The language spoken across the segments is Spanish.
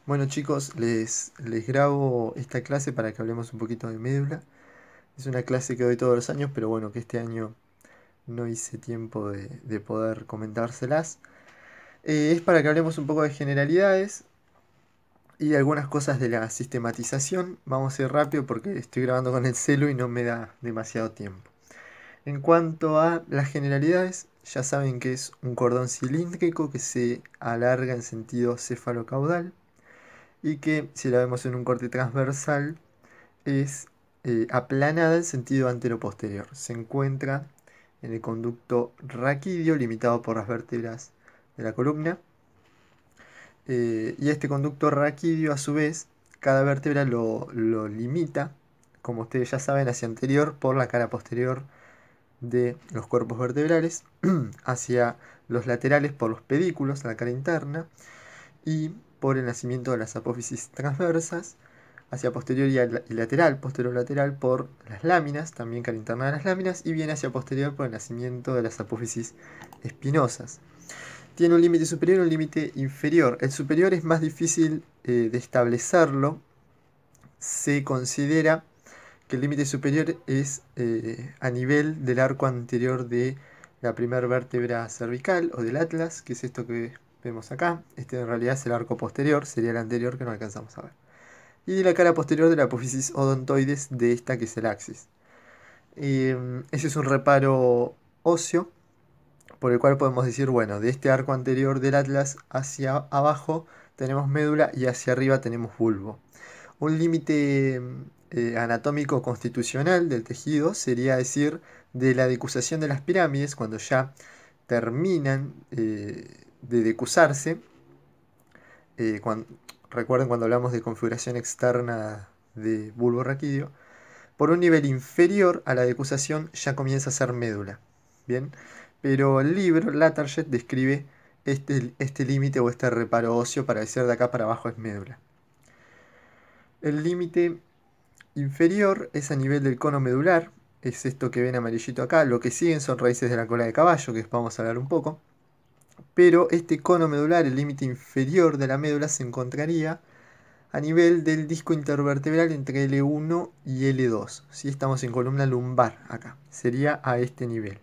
Bueno chicos, les grabo esta clase para que hablemos un poquito de médula. Es una clase que doy todos los años, pero bueno, que este año no hice tiempo de poder comentárselas. Es para que hablemos un poco de generalidades y de algunas cosas de la sistematización. Vamos a ir rápido porque estoy grabando con el celu y no me da demasiado tiempo. En cuanto a las generalidades, ya saben que es un cordón cilíndrico que se alarga en sentido cefalocaudal y que si la vemos en un corte transversal es aplanada en sentido antero-posterior. Se encuentra en el conducto raquídeo limitado por las vértebras de la columna. Y este conducto raquídeo, a su vez, cada vértebra lo limita, como ustedes ya saben, hacia anterior por la cara posterior de los cuerpos vertebrales, hacia los laterales por los pedículos, la cara interna, y por el nacimiento de las apófisis transversas, hacia posterior y lateral, posterior-lateral por las láminas, también cara interna de las láminas, y viene hacia posterior por el nacimiento de las apófisis espinosas. Tiene un límite superior y un límite inferior. El superior es más difícil de establecerlo. Se considera que el límite superior es a nivel del arco anterior de la primera vértebra cervical o del atlas, que es esto que vemos acá. Este en realidad es el arco posterior, sería el anterior que no alcanzamos a ver. Y de la cara posterior de la apófisis odontoides de esta que es el axis. Ese es un reparo óseo por el cual podemos decir, bueno, de este arco anterior del atlas hacia abajo tenemos médula y hacia arriba tenemos bulbo. Un límite anatómico constitucional del tejido sería decir de la decusación de las pirámides, cuando ya terminan de decusarse. Cuando, recuerden cuando hablamos de configuración externa de bulbo raquídeo, por un nivel inferior a la decusación ya comienza a ser médula. Bien, pero el libro Latarjet describe este límite o este reparo óseo para decir de acá para abajo es médula. El límite inferior es a nivel del cono medular, es esto que ven amarillito acá. Lo que siguen son raíces de la cola de caballo, que vamos a hablar un poco. Pero este cono medular, el límite inferior de la médula, se encontraría a nivel del disco intervertebral entre L1 y L2. Si estamos en columna lumbar acá, sería a este nivel.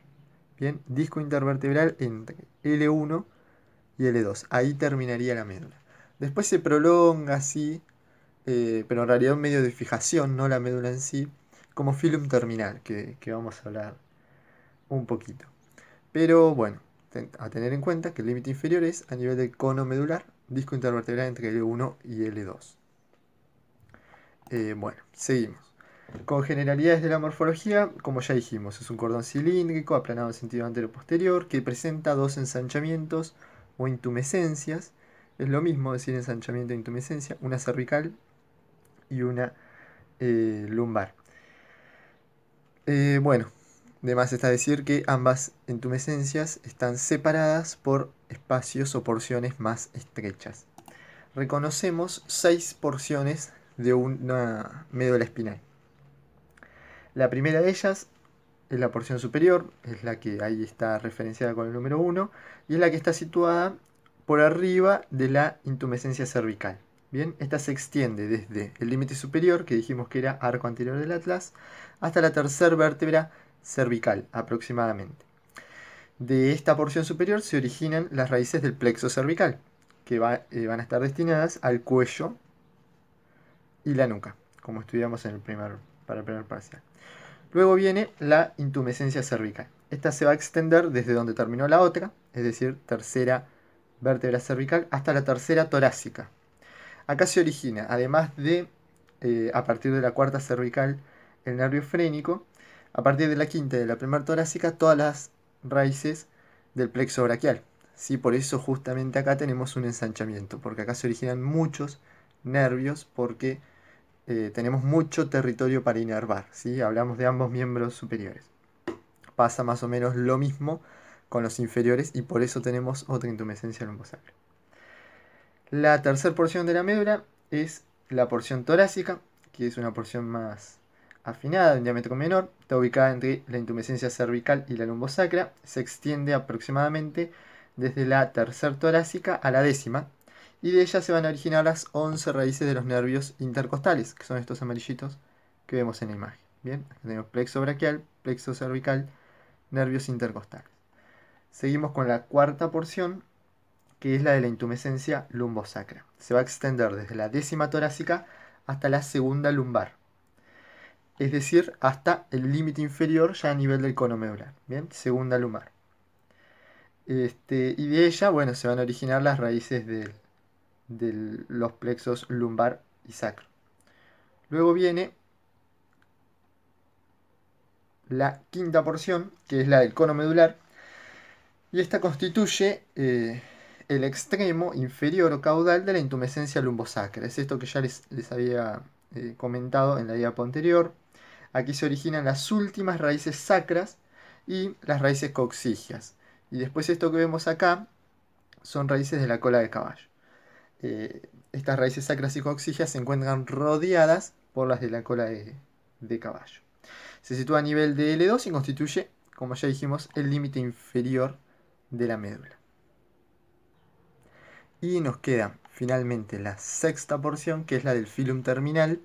Bien, disco intervertebral entre L1 y L2. Ahí terminaría la médula. Después se prolonga así, pero en realidad un medio de fijación, no la médula en sí, como filum terminal, que vamos a hablar un poquito. Pero bueno, a tener en cuenta que el límite inferior es a nivel del cono medular, disco intervertebral entre L1 y L2. Bueno, seguimos. Con generalidades de la morfología, como ya dijimos, es un cordón cilíndrico aplanado en sentido antero-posterior que presenta dos ensanchamientos o intumescencias. Es lo mismo decir ensanchamiento e intumescencia, una cervical y una lumbar. Bueno, de más está decir que ambas intumescencias están separadas por espacios o porciones más estrechas. Reconocemos 6 porciones de una médula espinal. La primera de ellas es la porción superior, es la que ahí está referenciada con el número 1, y es la que está situada por arriba de la intumescencia cervical. Bien, esta se extiende desde el límite superior, que dijimos que era arco anterior del atlas, hasta la tercera vértebra cervical aproximadamente. De esta porción superior se originan las raíces del plexo cervical, que van a estar destinadas al cuello y la nuca, como estudiamos para el primer parcial. Luego viene la intumescencia cervical. Esta se va a extender desde donde terminó la otra, es decir, tercera vértebra cervical, hasta la tercera torácica. Acá se origina, además de, a partir de la cuarta cervical, el nervio frénico, a partir de la quinta y de la primera torácica, todas las raíces del plexo braquial. ¿Sí? Por eso justamente acá tenemos un ensanchamiento, porque acá se originan muchos nervios, porque tenemos mucho territorio para inervar, ¿sí? Hablamos de ambos miembros superiores. Pasa más o menos lo mismo con los inferiores y por eso tenemos otra intumescencia lumbosacral. La tercera porción de la médula es la porción torácica, que es una porción más afinada, en diámetro menor. Está ubicada entre la intumescencia cervical y la lumbosacra. Se extiende aproximadamente desde la tercera torácica a la décima y de ella se van a originar las 11 raíces de los nervios intercostales, que son estos amarillitos que vemos en la imagen. Bien, aquí tenemos plexo braquial, plexo cervical, nervios intercostales. Seguimos con la cuarta porción, que es la de la intumescencia lumbosacra. Se va a extender desde la décima torácica hasta la segunda lumbar, es decir, hasta el límite inferior ya a nivel del cono medular. Bien, segunda lumbar. Y de ella, bueno, se van a originar las raíces de los plexos lumbar y sacro. Luego viene la quinta porción, que es la del cono medular, y esta constituye el extremo inferior o caudal de la intumescencia lumbosacra. Es esto que ya les había comentado en la diapo anterior. Aquí se originan las últimas raíces sacras y las raíces coxigias. Y después esto que vemos acá son raíces de la cola de caballo. Estas raíces sacras y coxigias se encuentran rodeadas por las de la cola de caballo. Se sitúa a nivel de L2 y constituye, como ya dijimos, el límite inferior de la médula. Y nos queda finalmente la sexta porción, que es la del filum terminal,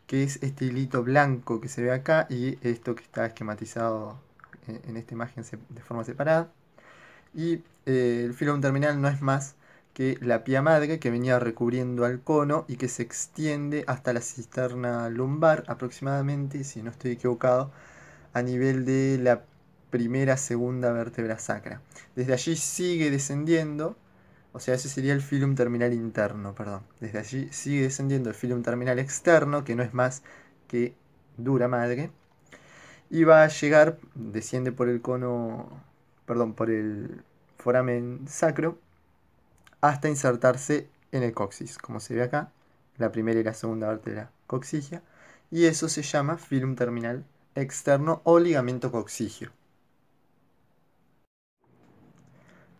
que es este hilito blanco que se ve acá y esto que está esquematizado en esta imagen de forma separada. Y el filum terminal no es más que la pía madre que venía recubriendo al cono y que se extiende hasta la cisterna lumbar aproximadamente, si no estoy equivocado, a nivel de la segunda vértebra sacra. Desde allí sigue descendiendo, o sea, ese sería el filum terminal interno, perdón. Desde allí sigue descendiendo el filum terminal externo, que no es más que dura madre, y va a llegar, desciende por el cono, perdón, por el foramen sacro, hasta insertarse en el coxis, como se ve acá, la primera y la segunda vértebra coxigia, y eso se llama filum terminal externo o ligamento coxigio.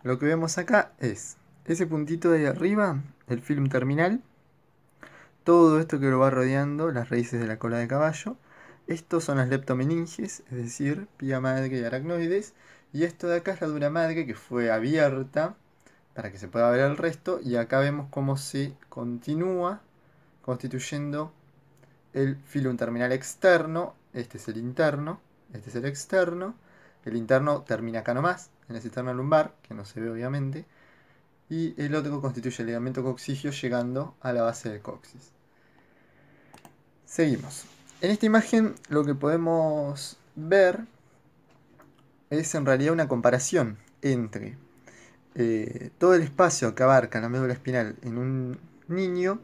Lo que vemos acá es ese puntito de ahí arriba, el filum terminal, todo esto que lo va rodeando, las raíces de la cola de caballo. Estos son las leptomeninges, es decir, pía madre y aracnoides, y esto de acá es la dura madre que fue abierta para que se pueda ver el resto, y acá vemos cómo se continúa constituyendo el filum terminal externo. Este es el interno, este es el externo. El interno termina acá nomás, en la cisterna lumbar, que no se ve obviamente, y el otro constituye el ligamento coxigio llegando a la base del coxis. Seguimos. En esta imagen lo que podemos ver es en realidad una comparación entre todo el espacio que abarca la médula espinal en un niño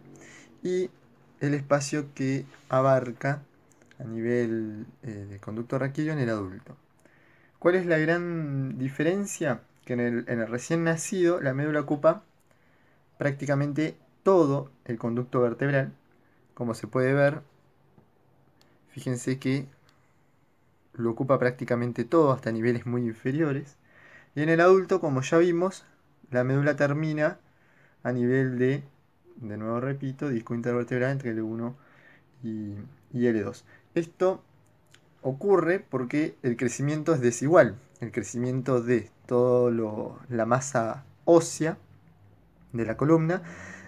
y el espacio que abarca a nivel de conducto raquídeo en el adulto. ¿Cuál es la gran diferencia? Que en el recién nacido la médula ocupa prácticamente todo el conducto vertebral. Como se puede ver, fíjense que lo ocupa prácticamente todo hasta niveles muy inferiores. Y en el adulto, como ya vimos, la médula termina a nivel de nuevo repito, disco intervertebral entre L1 y L2. Esto ocurre porque el crecimiento es desigual. El crecimiento de toda la masa ósea de la columna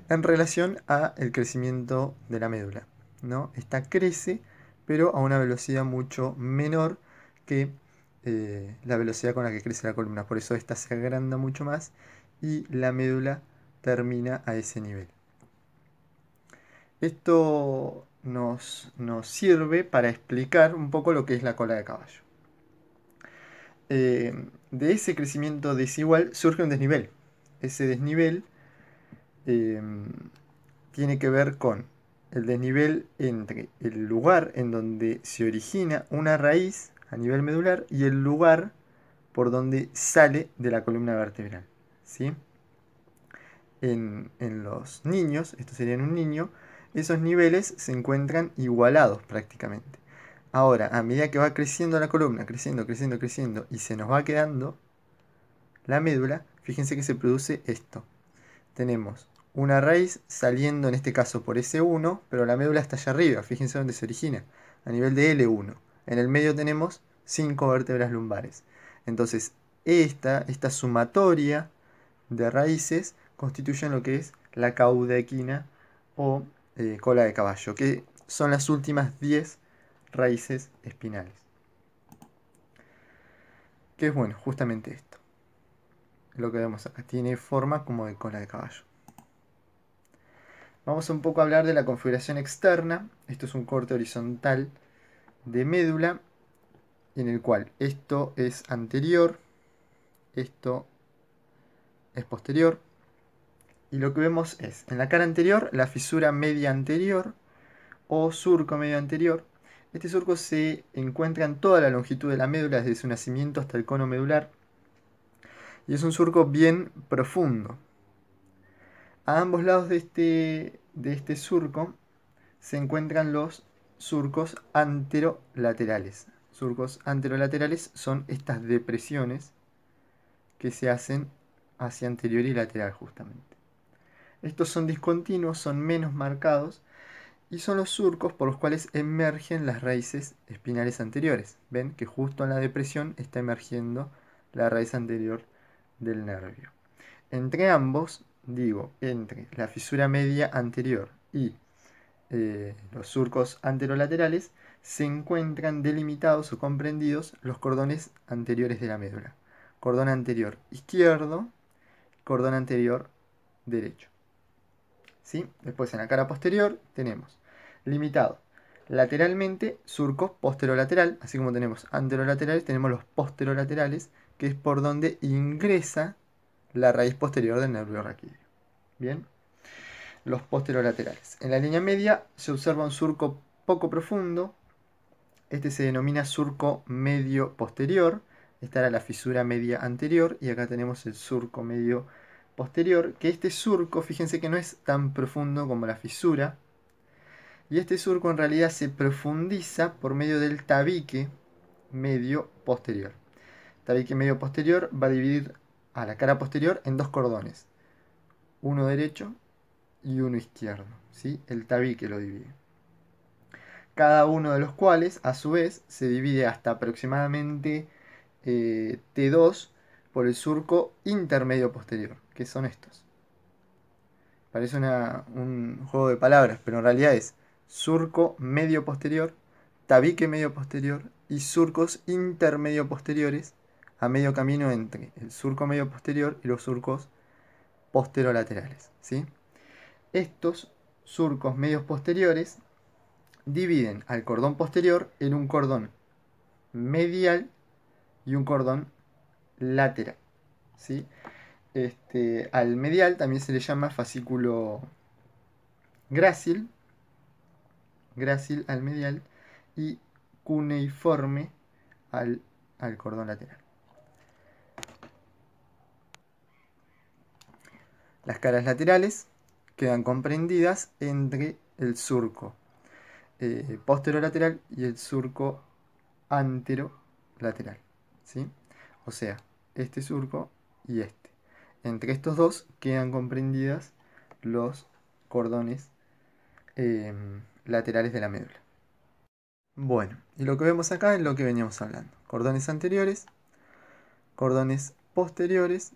en relación al crecimiento de la médula, ¿no? Esta crece, pero a una velocidad mucho menor que la velocidad con la que crece la columna. Por eso esta se agranda mucho más y la médula termina a ese nivel. Esto nos sirve para explicar un poco lo que es la cola de caballo. De ese crecimiento desigual surge un desnivel. Ese desnivel tiene que ver con el desnivel entre el lugar en donde se origina una raíz a nivel medular y el lugar por donde sale de la columna vertebral, ¿sí? En los niños, esto sería en un niño, esos niveles se encuentran igualados prácticamente. Ahora, a medida que va creciendo la columna, creciendo, creciendo, creciendo, y se nos va quedando la médula, fíjense que se produce esto. Tenemos una raíz saliendo en este caso por S1, pero la médula está allá arriba, fíjense dónde se origina, a nivel de L1. En el medio tenemos 5 vértebras lumbares. Entonces, esta sumatoria de raíces constituyen lo que es la caudequina o cola de caballo, que son las últimas 10 raíces espinales. Que es bueno, justamente esto. Lo que vemos acá tiene forma como de cola de caballo. Vamos un poco a hablar de la configuración externa. Esto es un corte horizontal de médula, en el cual esto es anterior, esto es posterior. Y lo que vemos es, en la cara anterior, la fisura media anterior o surco medio anterior. Este surco se encuentra en toda la longitud de la médula, desde su nacimiento hasta el cono medular. Y es un surco bien profundo. A ambos lados de este surco se encuentran los surcos anterolaterales. Surcos anterolaterales son estas depresiones que se hacen hacia anterior y lateral justamente. Estos son discontinuos, son menos marcados y son los surcos por los cuales emergen las raíces espinales anteriores. Ven que justo en la depresión está emergiendo la raíz anterior del nervio. Entre ambos, digo, entre la fisura media anterior y los surcos anterolaterales, se encuentran delimitados o comprendidos los cordones anteriores de la médula. Cordón anterior izquierdo, cordón anterior derecho. ¿Sí? Después en la cara posterior tenemos limitado lateralmente surco posterolateral, así como tenemos anterolaterales, tenemos los posterolaterales, que es por donde ingresa la raíz posterior del nervio raquídeo. Bien, los posterolaterales. En la línea media se observa un surco poco profundo. Este se denomina surco medio posterior. Esta era la fisura media anterior y acá tenemos el surco medio posterior, que este surco, fíjense que no es tan profundo como la fisura, y este surco en realidad se profundiza por medio del tabique medio posterior. Tabique medio posterior va a dividir a la cara posterior en dos cordones, uno derecho y uno izquierdo, ¿sí? El tabique lo divide. Cada uno de los cuales, a su vez, se divide hasta aproximadamente T2 por el surco intermedio posterior, que son estos. Parece un juego de palabras, pero en realidad es surco medio posterior, tabique medio posterior y surcos intermedio posteriores a medio camino entre el surco medio posterior y los surcos posterolaterales, ¿sí? Estos surcos medios posteriores dividen al cordón posterior en un cordón medial y un cordón lateral, ¿sí? Al medial también se le llama fascículo grácil al medial y cuneiforme al cordón lateral. Las caras laterales quedan comprendidas entre el surco posterolateral y el surco anterolateral, ¿sí? O sea, este surco y este. Entre estos dos quedan comprendidas los cordones laterales de la médula. Bueno, y lo que vemos acá es lo que veníamos hablando. Cordones anteriores, cordones posteriores,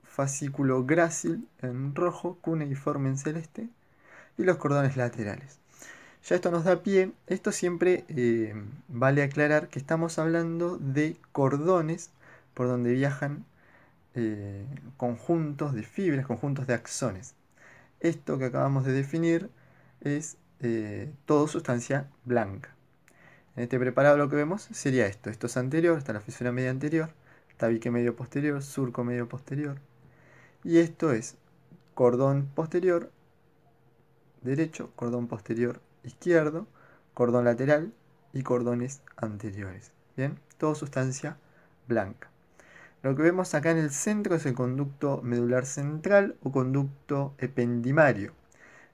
fascículo grácil en rojo, cuneiforme en celeste, y los cordones laterales. Ya esto nos da pie, esto siempre vale aclarar que estamos hablando de cordones por donde viajan conjuntos de fibras, conjuntos de axones. Esto que acabamos de definir es todo sustancia blanca. En este preparado lo que vemos sería esto. Esto es anterior, está la fisura media anterior, tabique medio posterior, surco medio posterior. Y esto es cordón posterior derecho, cordón posterior izquierdo, cordón lateral y cordones anteriores. Bien, todo sustancia blanca. Lo que vemos acá en el centro es el conducto medular central o conducto ependimario.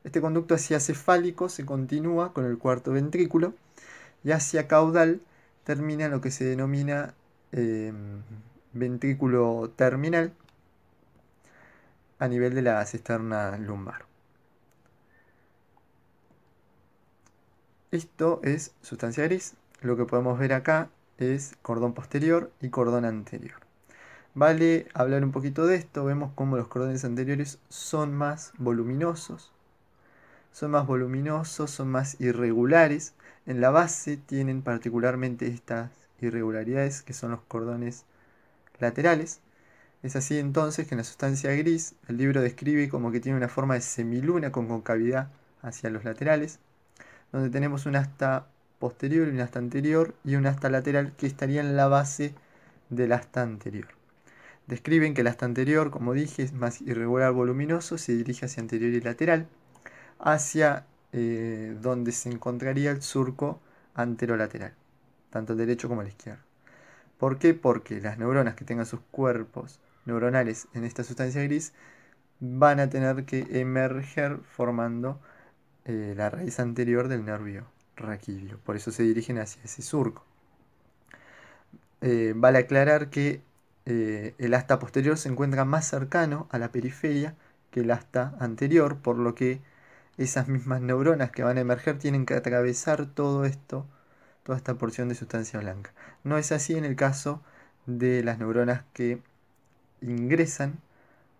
Este conducto hacia cefálico se continúa con el cuarto ventrículo y hacia caudal termina en lo que se denomina ventrículo terminal a nivel de la cisterna lumbar. Esto es sustancia gris. Lo que podemos ver acá es cordón posterior y cordón anterior. Vale hablar un poquito de esto. Vemos cómo los cordones anteriores son más voluminosos. Son más irregulares. En la base tienen particularmente estas irregularidades que son los cordones laterales. Es así entonces que en la sustancia gris el libro describe como que tiene una forma de semiluna con concavidad hacia los laterales, donde tenemos un asta posterior y un asta anterior y un asta lateral que estaría en la base del asta anterior. Describen que el asta anterior, como dije, es más irregular voluminoso, se dirige hacia anterior y lateral, hacia donde se encontraría el surco anterolateral, tanto el derecho como el izquierdo. ¿Por qué? Porque las neuronas que tengan sus cuerpos neuronales en esta sustancia gris van a tener que emerger formando la raíz anterior del nervio raquídeo. Por eso se dirigen hacia ese surco. Vale aclarar que el asta posterior se encuentra más cercano a la periferia que el asta anterior, por lo que esas mismas neuronas que van a emerger tienen que atravesar todo esto, toda esta porción de sustancia blanca. No es así en el caso de las neuronas que ingresan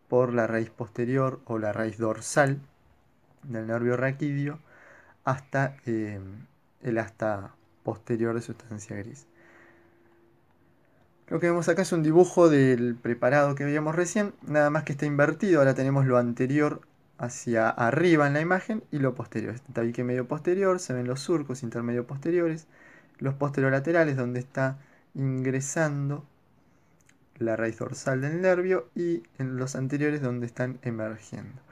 por la raíz posterior o la raíz dorsal del nervio raquídeo hasta el asta posterior de sustancia gris. Lo que vemos acá es un dibujo del preparado que veíamos recién, nada más que está invertido. Ahora tenemos lo anterior hacia arriba en la imagen y lo posterior. Este tabique medio posterior, se ven los surcos intermedio posteriores, los posterolaterales donde está ingresando la raíz dorsal del nervio y en los anteriores donde están emergiendo.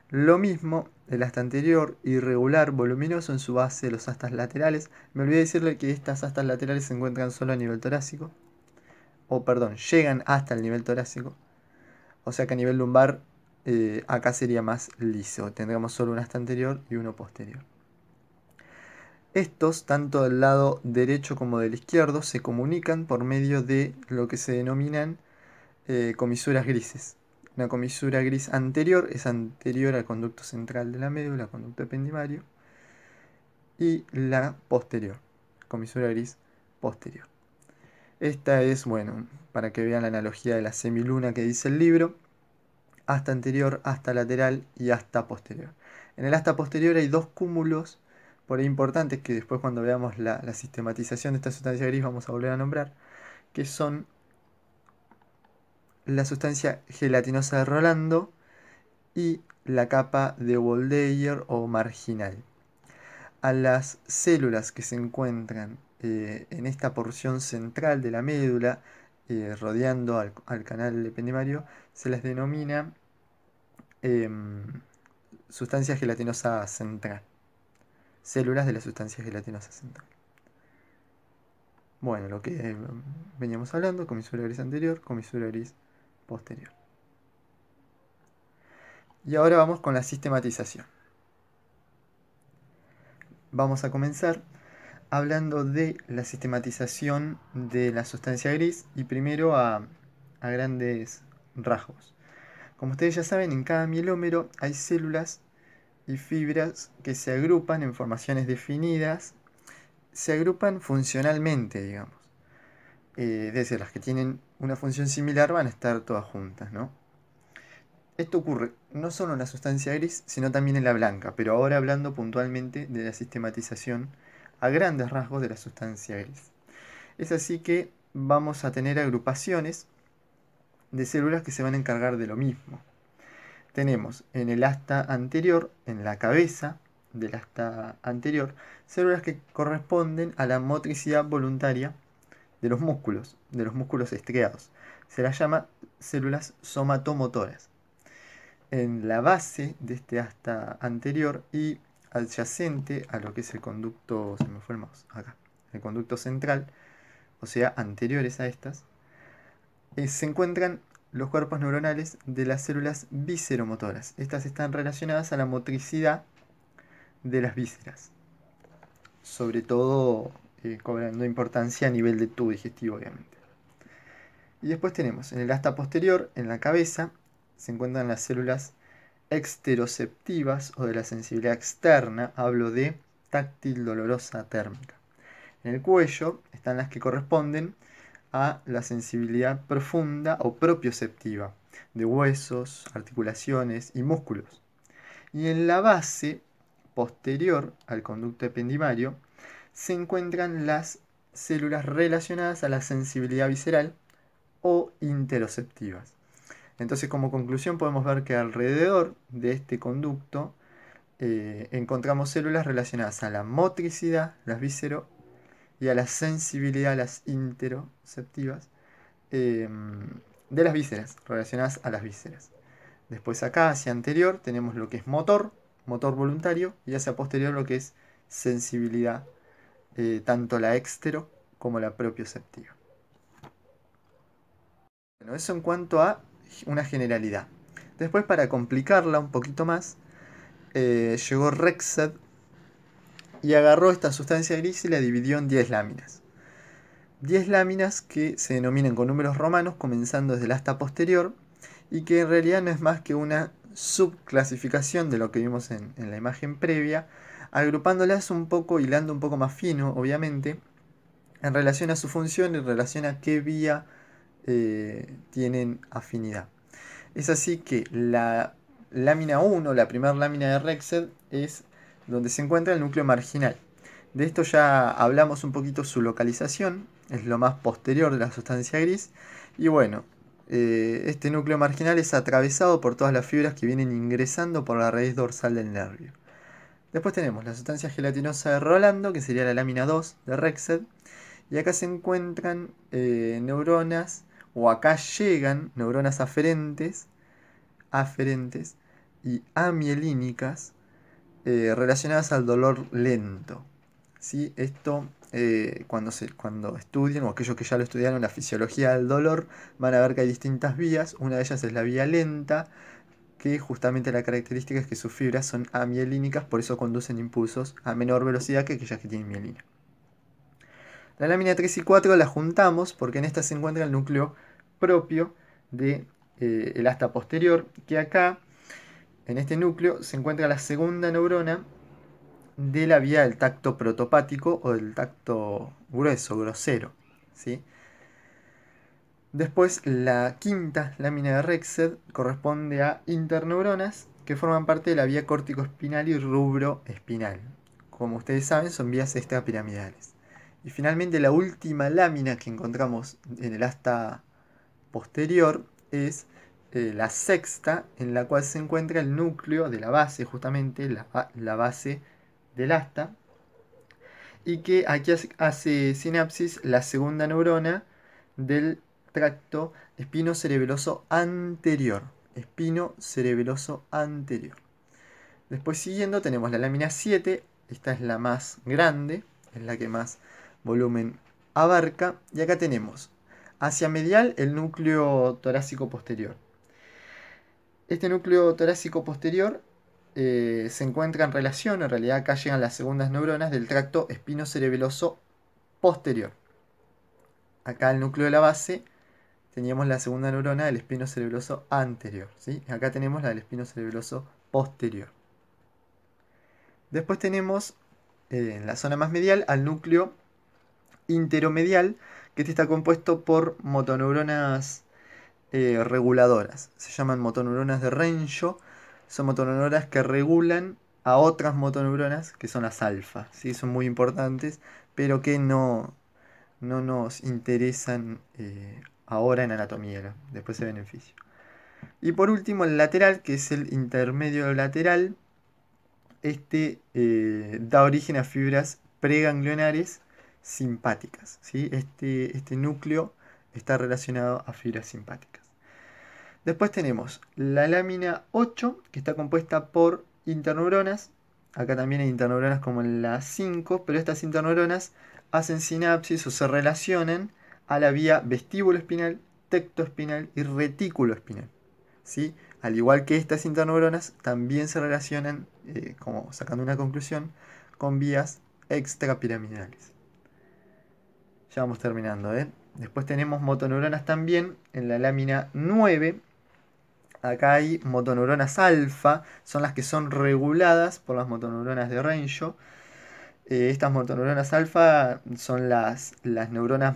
Lo mismo, el asta anterior, irregular, voluminoso en su base de los astas laterales. Me olvidé decirle que estas astas laterales se encuentran solo a nivel torácico. O perdón, llegan hasta el nivel torácico. O sea que a nivel lumbar acá sería más liso. Tendríamos solo un asta anterior y uno posterior. Estos, tanto del lado derecho como del izquierdo, se comunican por medio de lo que se denominan comisuras grises. Una comisura gris anterior es anterior al conducto central de la médula, conducto ependimario, y la posterior, comisura gris posterior. Esta es, bueno, para que vean la analogía de la semiluna que dice el libro, asta anterior, asta lateral y asta posterior. En el asta posterior hay dos cúmulos por ahí importantes que después cuando veamos la sistematización de esta sustancia gris vamos a volver a nombrar, que son la sustancia gelatinosa de Rolando y la capa de Waldeyer o marginal. A las células que se encuentran en esta porción central de la médula, rodeando al canal ependimario, se les denomina sustancia gelatinosa central. Células de la sustancia gelatinosa central. Bueno, lo que veníamos hablando, comisura gris anterior, comisura gris posterior. Y ahora vamos con la sistematización. Vamos a comenzar hablando de la sistematización de la sustancia gris y primero a grandes rasgos. Como ustedes ya saben, en cada mielómero hay células y fibras que se agrupan en formaciones definidas, se agrupan funcionalmente, digamos. Es decir, las que tienen una función similar van a estar todas juntas, ¿no? Esto ocurre no solo en la sustancia gris, sino también en la blanca, pero ahora hablando puntualmente de la sistematización a grandes rasgos de la sustancia gris. Es así que vamos a tener agrupaciones de células que se van a encargar de lo mismo. Tenemos en el asta anterior, en la cabeza del asta anterior, células que corresponden a la motricidad voluntaria de los músculos estriados. Se las llama células somatomotoras. En la base de este asta anterior y adyacente a lo que es el conducto, se me fue el mouse, acá, el conducto central, o sea, anteriores a estas, se encuentran los cuerpos neuronales de las células visceromotoras. Estas están relacionadas a la motricidad de las vísceras, sobre todo cobrando importancia a nivel de tubo digestivo, obviamente. Y después tenemos en el asta posterior, en la cabeza, se encuentran las células exteroceptivas o de la sensibilidad externa, hablo de táctil dolorosa térmica. En el cuello están las que corresponden a la sensibilidad profunda o propioceptiva de huesos, articulaciones y músculos. Y en la base posterior al conducto ependimario se encuentran las células relacionadas a la sensibilidad visceral o interoceptivas. Entonces, como conclusión, podemos ver que alrededor de este conducto encontramos células relacionadas a la motricidad, las vísceras, y a la sensibilidad, las interoceptivas, de las vísceras, relacionadas a las vísceras. Después acá, hacia anterior, tenemos lo que es motor voluntario, y hacia posterior lo que es sensibilidad, tanto la extero como la propioceptiva. Bueno, eso en cuanto a una generalidad. Después, para complicarla un poquito más, llegó Rexed y agarró esta sustancia gris y la dividió en 10 láminas. 10 láminas que se denominan con números romanos, comenzando desde el asta posterior, y que en realidad no es más que una subclasificación de lo que vimos en la imagen previa, agrupándolas un poco, hilando un poco más fino, obviamente, en relación a su función y en relación a qué vía tienen afinidad. Es así que la lámina 1, la primera lámina de Rexed, es donde se encuentra el núcleo marginal. De esto ya hablamos un poquito su localización, es lo más posterior de la sustancia gris. Y bueno, este núcleo marginal es atravesado por todas las fibras que vienen ingresando por la raíz dorsal del nervio. Después tenemos la sustancia gelatinosa de Rolando, que sería la lámina 2 de Rexed. Y acá se encuentran neuronas, o acá llegan neuronas aferentes y amielínicas relacionadas al dolor lento. ¿Sí? Esto, cuando estudien, o aquellos que ya lo estudiaron, la fisiología del dolor, van a ver que hay distintas vías. Una de ellas es la vía lenta, que justamente la característica es que sus fibras son amielínicas, por eso conducen impulsos a menor velocidad que aquellas que tienen mielina. La lámina 3 y 4 la juntamos porque en esta se encuentra el núcleo propio del asta posterior, que acá, en este núcleo, se encuentra la segunda neurona de la vía del tacto protopático o del tacto grueso, grosero, ¿sí? Después, la quinta lámina de Rexed corresponde a interneuronas que forman parte de la vía córtico-espinal y rubro-espinal. Como ustedes saben, son vías extrapiramidales. Y finalmente, la última lámina que encontramos en el asta posterior es la sexta, en la cual se encuentra el núcleo de la base, justamente la base del asta, y que aquí hace sinapsis la segunda neurona del tracto espinocerebeloso anterior. Espinocerebeloso anterior. Después, siguiendo, tenemos la lámina 7. Esta es la más grande, es la que más volumen abarca. Y acá tenemos hacia medial el núcleo torácico posterior. Este núcleo torácico posterior se encuentra en relación, en realidad acá llegan las segundas neuronas del tracto espinocerebeloso posterior. Acá el núcleo de la base teníamos la segunda neurona del espinocerebeloso anterior, ¿sí? Y acá tenemos la del espinocerebeloso posterior. Después tenemos en la zona más medial al núcleo interomedial, que este está compuesto por motoneuronas reguladoras. Se llaman motoneuronas de Rencho. Son motoneuronas que regulan a otras motoneuronas que son las alfa. ¿Sí? Son muy importantes, pero que no nos interesan ahora en anatomía, ¿no? Después se beneficio. Y por último, el lateral, que es el intermedio lateral. Este da origen a fibras preganglionares simpáticas, ¿sí? Este núcleo está relacionado a fibras simpáticas. Después tenemos la lámina 8, que está compuesta por interneuronas. Acá también hay interneuronas como en la 5, pero estas interneuronas hacen sinapsis o se relacionan a la vía vestíbulo espinal, tecto espinal y retículo espinal, ¿sí? Al igual que estas interneuronas, también se relacionan, como sacando una conclusión, con vías extrapiramidales. Ya vamos terminando, ¿eh? Después tenemos motoneuronas también en la lámina 9. Acá hay motoneuronas alfa, son las que son reguladas por las motoneuronas de Rencho. Estas motoneuronas alfa son las neuronas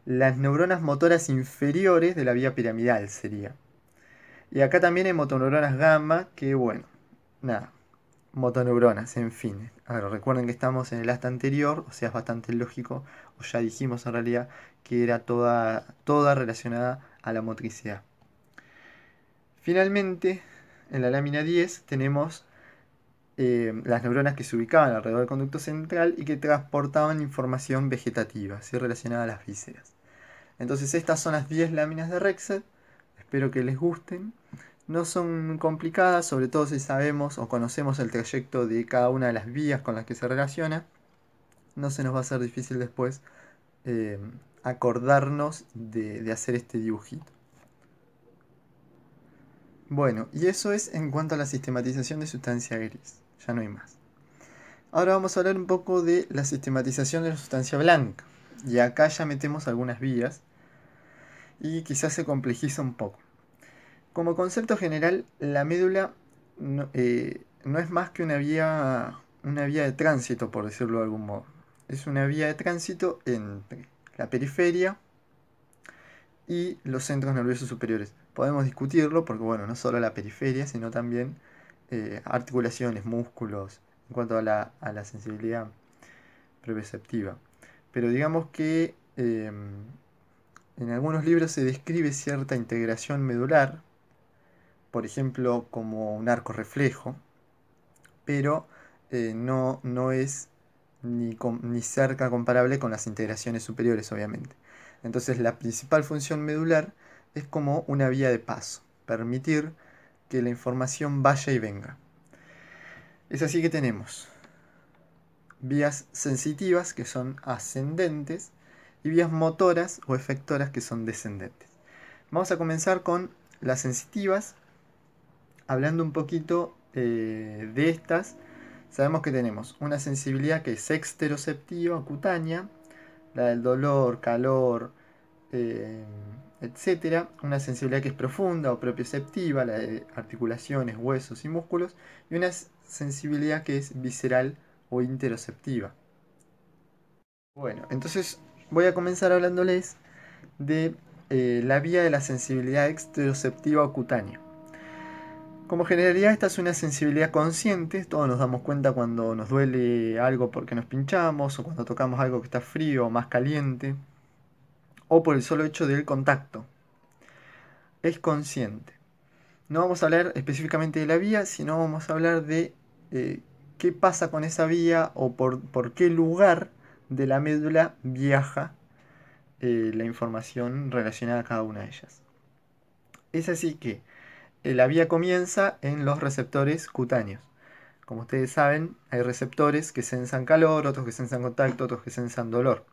las neuronas motoras inferiores de la vía piramidal sería. Y acá también hay motoneuronas gamma, que bueno, nada, motoneuronas, en fin. A ver, recuerden que estamos en el asta anterior, o sea, es bastante lógico, o ya dijimos en realidad, que era toda relacionada a la motricidad. Finalmente, en la lámina 10 tenemos las neuronas que se ubicaban alrededor del conducto central y que transportaban información vegetativa, ¿sí? Relacionada a las vísceras. Entonces estas son las 10 láminas de Rexed, espero que les gusten. No son complicadas, sobre todo si sabemos o conocemos el trayecto de cada una de las vías con las que se relaciona. No se nos va a hacer difícil después eh, acordarnos de hacer este dibujito. Bueno, y eso es en cuanto a la sistematización de sustancia gris. Ya no hay más. Ahora vamos a hablar un poco de la sistematización de la sustancia blanca. Y acá ya metemos algunas vías y quizás se complejiza un poco. Como concepto general, la médula no es más que una vía de tránsito, por decirlo de algún modo. Es una vía de tránsito entre la periferia y los centros nerviosos superiores. Podemos discutirlo porque, bueno, no solo la periferia, sino también articulaciones, músculos, en cuanto a la sensibilidad propioceptiva. Pero digamos que en algunos libros se describe cierta integración medular, por ejemplo, como un arco reflejo, pero no es ni cerca comparable con las integraciones superiores, obviamente. Entonces, la principal función medular es como una vía de paso, permitir que la información vaya y venga. Es así que tenemos vías sensitivas, que son ascendentes, y vías motoras o efectoras, que son descendentes. Vamos a comenzar con las sensitivas, hablando un poquito de estas. Sabemos que tenemos una sensibilidad que es exteroceptiva, cutánea, la del dolor, calor, etc. Una sensibilidad que es profunda o propioceptiva, la de articulaciones, huesos y músculos, y una sensibilidad que es visceral o interoceptiva. Bueno, entonces voy a comenzar hablándoles de la vía de la sensibilidad exteroceptiva o cutánea. Como generalidad, esta es una sensibilidad consciente, todos nos damos cuenta cuando nos duele algo porque nos pinchamos, o cuando tocamos algo que está frío o más caliente, o por el solo hecho del contacto. Es consciente. No vamos a hablar específicamente de la vía, sino vamos a hablar de qué pasa con esa vía o por qué lugar de la médula viaja la información relacionada a cada una de ellas. Es así que la vía comienza en los receptores cutáneos. Como ustedes saben, hay receptores que sensan calor, otros que sensan contacto, otros que sensan dolor.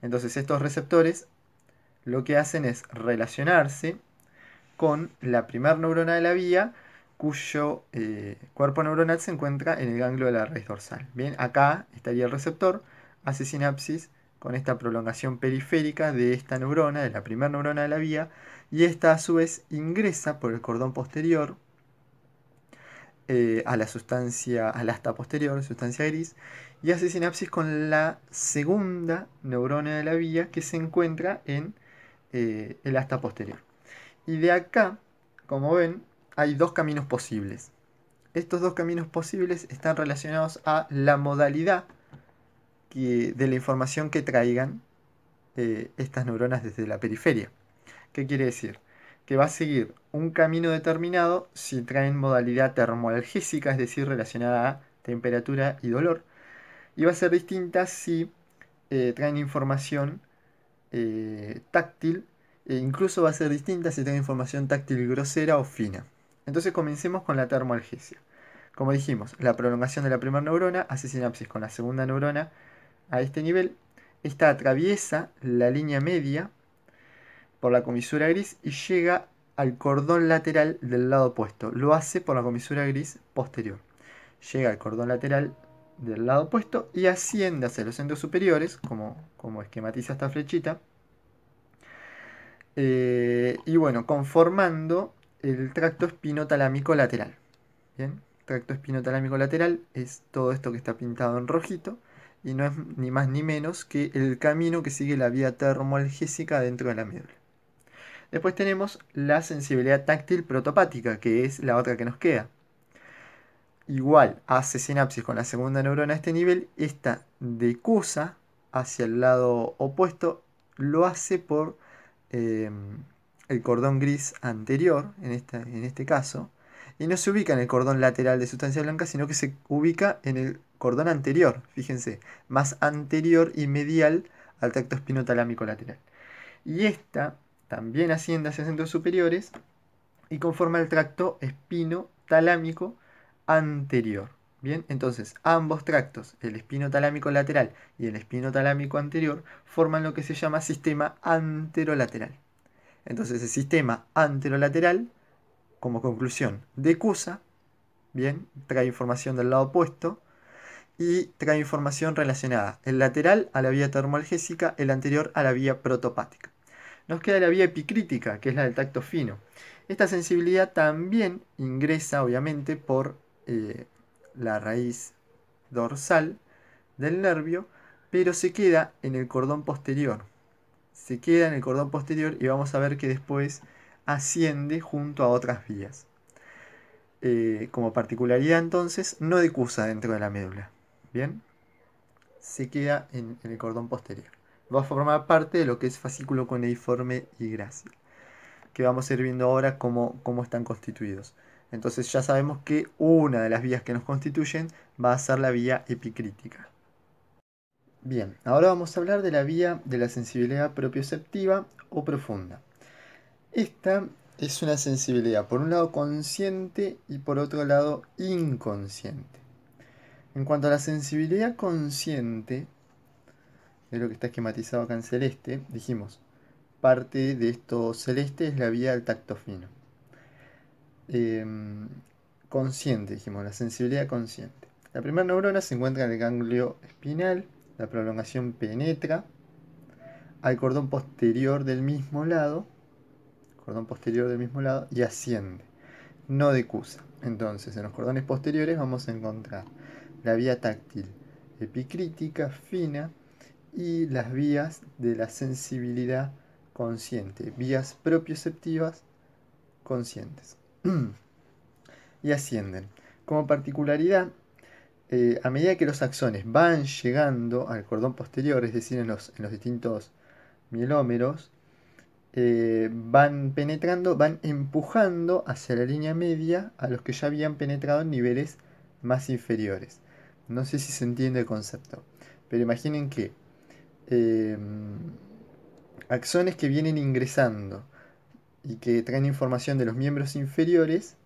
Entonces estos receptores lo que hacen es relacionarse con la primer neurona de la vía, cuyo cuerpo neuronal se encuentra en el ganglio de la raíz dorsal. Bien, acá estaría el receptor, hace sinapsis con esta prolongación periférica de esta neurona, de la primera neurona de la vía, y esta a su vez ingresa por el cordón posterior a la sustancia, al asta posterior, sustancia gris, y hace sinapsis con la segunda neurona de la vía que se encuentra en el asta posterior. Y de acá, como ven, hay dos caminos posibles. Estos dos caminos posibles están relacionados a la modalidad de la información que traigan estas neuronas desde la periferia. ¿Qué quiere decir? Que va a seguir un camino determinado si traen modalidad termoalgésica, es decir, relacionada a temperatura y dolor, y va a ser distinta si traen información táctil, e incluso va a ser distinta si traen información táctil grosera o fina. Entonces comencemos con la termoalgesia. Como dijimos, la prolongación de la primera neurona hace sinapsis con la segunda neurona a este nivel. Esta atraviesa la línea media por la comisura gris y llega al cordón lateral del lado opuesto. Lo hace por la comisura gris posterior. Llega al cordón lateral del lado opuesto y asciende hacia los centros superiores, como esquematiza esta flechita. Y bueno, conformando el tracto espinotalámico lateral. Bien, tracto espinotalámico lateral es todo esto que está pintado en rojito. y no es ni más ni menos que el camino que sigue la vía termoalgésica dentro de la médula. Después tenemos la sensibilidad táctil protopática, que es la otra que nos queda. Igual hace sinapsis con la segunda neurona a este nivel, esta decusa hacia el lado opuesto, lo hace por el cordón gris anterior, en este caso, y no se ubica en el cordón lateral de sustancia blanca, sino que se ubica en el cordón anterior, fíjense, más anterior y medial al tracto espinotalámico lateral. Y esta también asciende hacia centros superiores y conforma el tracto espinotalámico anterior. Bien, entonces ambos tractos, el espinotalámico lateral y el espinotalámico anterior, forman lo que se llama sistema anterolateral. Entonces el sistema anterolateral, como conclusión, decusa, bien, trae información del lado opuesto y trae información relacionada, el lateral a la vía termoalgésica, el anterior a la vía protopática. Nos queda la vía epicrítica, que es la del tacto fino. Esta sensibilidad también ingresa, obviamente, por la raíz dorsal del nervio, pero se queda en el cordón posterior. Se queda en el cordón posterior y vamos a ver que después asciende junto a otras vías. Como particularidad entonces, no decusa dentro de la médula. Bien, se queda en el cordón posterior. Va a formar parte de lo que es fascículo cuneiforme y grácil, que vamos a ir viendo ahora cómo están constituidos. Entonces ya sabemos que una de las vías que nos constituyen va a ser la vía epicrítica. Bien, ahora vamos a hablar de la vía de la sensibilidad propioceptiva o profunda. Esta es una sensibilidad por un lado consciente y por otro lado inconsciente. En cuanto a la sensibilidad consciente, es lo que está esquematizado acá en celeste, dijimos, parte de esto celeste es la vía del tacto fino. Consciente, dijimos, la sensibilidad consciente. La primera neurona se encuentra en el ganglio espinal, la prolongación penetra al cordón posterior del mismo lado, y asciende, no decusa. Entonces, en los cordones posteriores vamos a encontrar la vía táctil epicrítica fina y las vías de la sensibilidad consciente, vías propioceptivas conscientes. Y ascienden. Como particularidad, a medida que los axones van llegando al cordón posterior, es decir, en los distintos mielómeros, van penetrando, van empujando hacia la línea media a los que ya habían penetrado en niveles más inferiores. No sé si se entiende el concepto, pero imaginen que axones que vienen ingresando y que traen información de los miembros inferiores,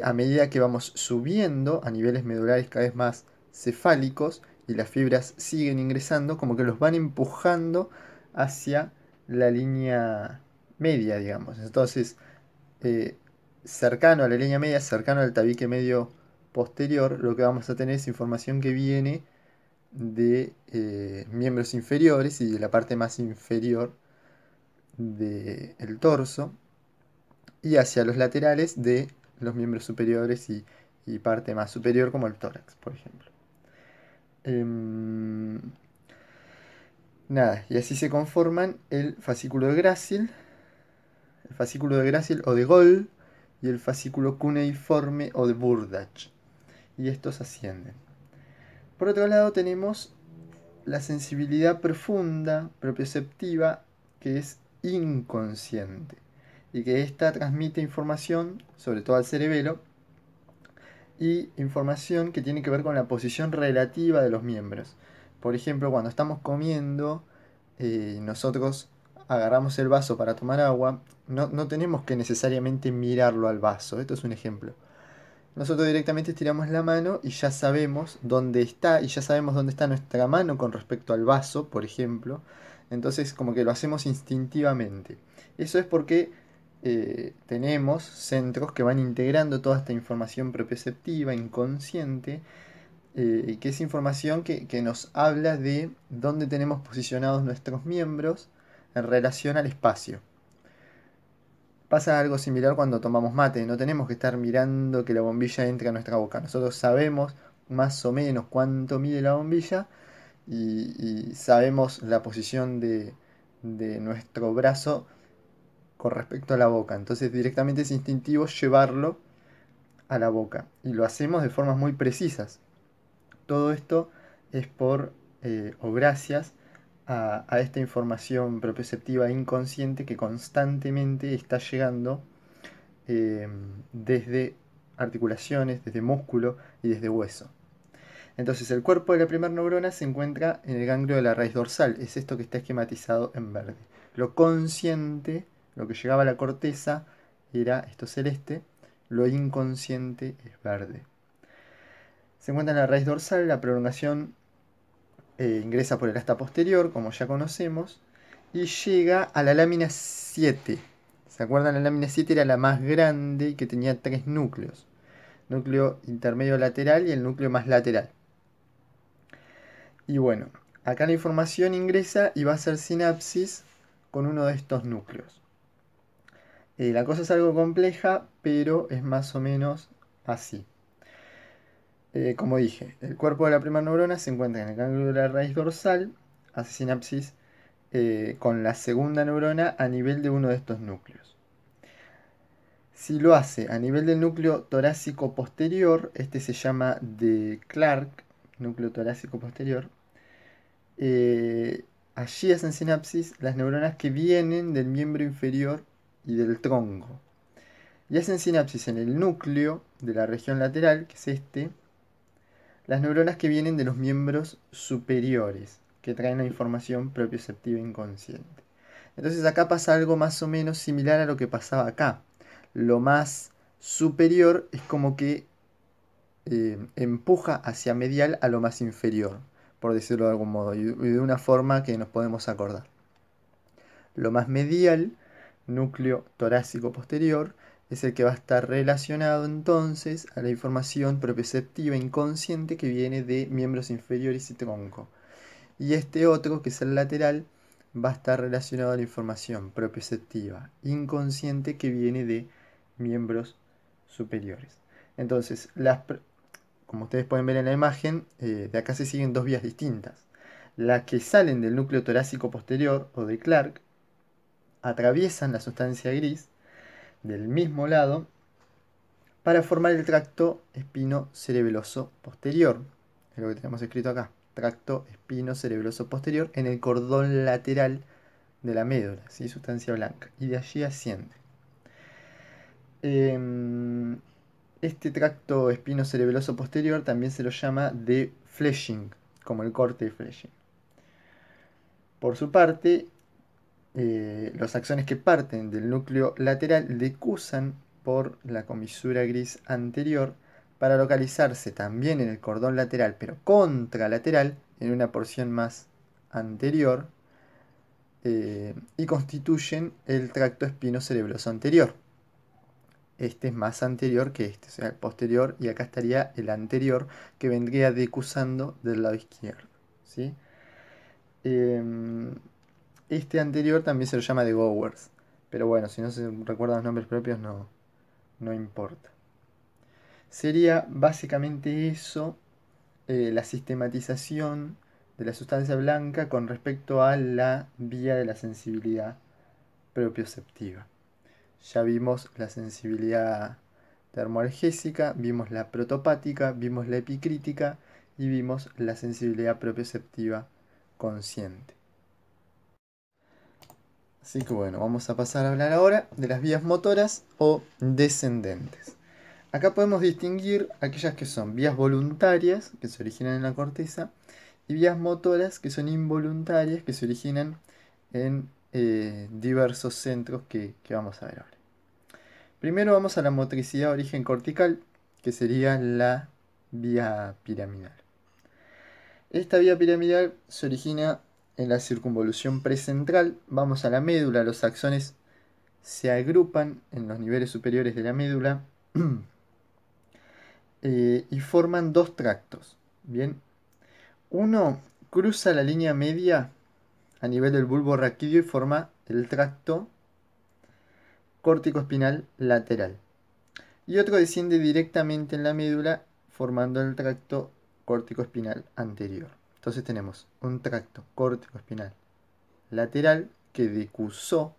a medida que vamos subiendo a niveles medulares cada vez más cefálicos y las fibras siguen ingresando, como que los van empujando hacia la línea media, digamos. Entonces, cercano a la línea media, cercano al tabique medio posterior, lo que vamos a tener es información que viene de miembros inferiores y de la parte más inferior del torso, y hacia los laterales de los miembros superiores y parte más superior como el tórax, por ejemplo. Nada, y así se conforman el fascículo de Gracil o de Goll y el fascículo cuneiforme o de Burdach. Y estos ascienden. Por otro lado tenemos la sensibilidad profunda, propioceptiva, que es inconsciente y que ésta transmite información, sobre todo al cerebelo, y información que tiene que ver con la posición relativa de los miembros. Por ejemplo, cuando estamos comiendo, nosotros agarramos el vaso para tomar agua, no tenemos que necesariamente mirarlo al vaso. Esto es un ejemplo. Nosotros directamente estiramos la mano y ya sabemos dónde está, y ya sabemos dónde está nuestra mano con respecto al vaso, por ejemplo. Entonces, como que lo hacemos instintivamente. Eso es porque tenemos centros que van integrando toda esta información propioceptiva, inconsciente, que es información que nos habla de dónde tenemos posicionados nuestros miembros en relación al espacio. Pasa algo similar cuando tomamos mate, no tenemos que estar mirando que la bombilla entre a nuestra boca. Nosotros sabemos más o menos cuánto mide la bombilla y sabemos la posición de nuestro brazo con respecto a la boca. Entonces directamente es instintivo llevarlo a la boca. Y lo hacemos de formas muy precisas. Todo esto es por o gracias a esta información propioceptiva inconsciente que constantemente está llegando desde articulaciones, desde músculo y desde hueso. Entonces el cuerpo de la primera neurona se encuentra en el ganglio de la raíz dorsal, es esto que está esquematizado en verde. Lo consciente, lo que llegaba a la corteza, era esto celeste, lo inconsciente es verde. Se encuentra en la raíz dorsal, la prolongación ingresa por el asta posterior, como ya conocemos, y llega a la lámina 7. ¿Se acuerdan? La lámina 7 era la más grande y que tenía 3 núcleos. Núcleo intermedio lateral y el núcleo más lateral. Y bueno, acá la información ingresa y va a hacer sinapsis con uno de estos núcleos. La cosa es algo compleja, pero es más o menos así. Como dije, el cuerpo de la primera neurona se encuentra en el ganglio de la raíz dorsal, hace sinapsis con la segunda neurona a nivel de uno de estos núcleos. Si lo hace a nivel del núcleo torácico posterior, este se llama de Clark, núcleo torácico posterior, allí hacen sinapsis las neuronas que vienen del miembro inferior y del tronco. Y hacen sinapsis en el núcleo de la región lateral, que es este, las neuronas que vienen de los miembros superiores, que traen la información propioceptiva inconsciente. Entonces acá pasa algo más o menos similar a lo que pasaba acá. Lo más superior es como que empuja hacia medial a lo más inferior, por decirlo de algún modo, y de una forma que nos podemos acordar. Lo más medial, núcleo torácico posterior, es el que va a estar relacionado entonces a la información propioceptiva inconsciente que viene de miembros inferiores y tronco. Y este otro, que es el lateral, va a estar relacionado a la información propioceptiva inconsciente que viene de miembros superiores. Entonces, como ustedes pueden ver en la imagen, de acá se siguen dos vías distintas. Las que salen del núcleo torácico posterior o de Clark atraviesan la sustancia gris del mismo lado para formar el tracto espino-cerebeloso posterior. Es lo que tenemos escrito acá. Tracto espino-cerebeloso posterior en el cordón lateral de la médula, ¿sí? Sustancia blanca. Y de allí asciende. Este tracto espino-cerebeloso posterior también se lo llama de Fletching, como el corte de Fletching. Por su parte, los axones que parten del núcleo lateral decusan por la comisura gris anterior para localizarse también en el cordón lateral, pero contralateral, en una porción más anterior, y constituyen el tracto espino-cerebroso anterior. Este es más anterior que este, o sea, el posterior, y acá estaría el anterior, que vendría decusando del lado izquierdo, ¿sí? Este anterior también se lo llama de Gowers, pero bueno, si no se recuerdan los nombres propios no importa. Sería básicamente eso, la sistematización de la sustancia blanca con respecto a la vía de la sensibilidad propioceptiva. Ya vimos la sensibilidad termoalgésica, vimos la protopática, vimos la epicrítica y vimos la sensibilidad propioceptiva consciente. Así que bueno, vamos a pasar a hablar ahora de las vías motoras o descendentes. Acá podemos distinguir aquellas que son vías voluntarias, que se originan en la corteza, y vías motoras, que son involuntarias, que se originan en diversos centros que vamos a ver ahora. Primero vamos a la motricidad de origen cortical, que sería la vía piramidal. Esta vía piramidal se origina en la circunvolución precentral. Vamos a la médula, los axones se agrupan en los niveles superiores de la médula y forman dos tractos. Bien, uno cruza la línea media a nivel del bulbo raquídeo y forma el tracto córtico-espinal lateral. Y otro desciende directamente en la médula formando el tracto córtico-espinal anterior. Entonces tenemos un tracto córtico-espinal lateral que decusó.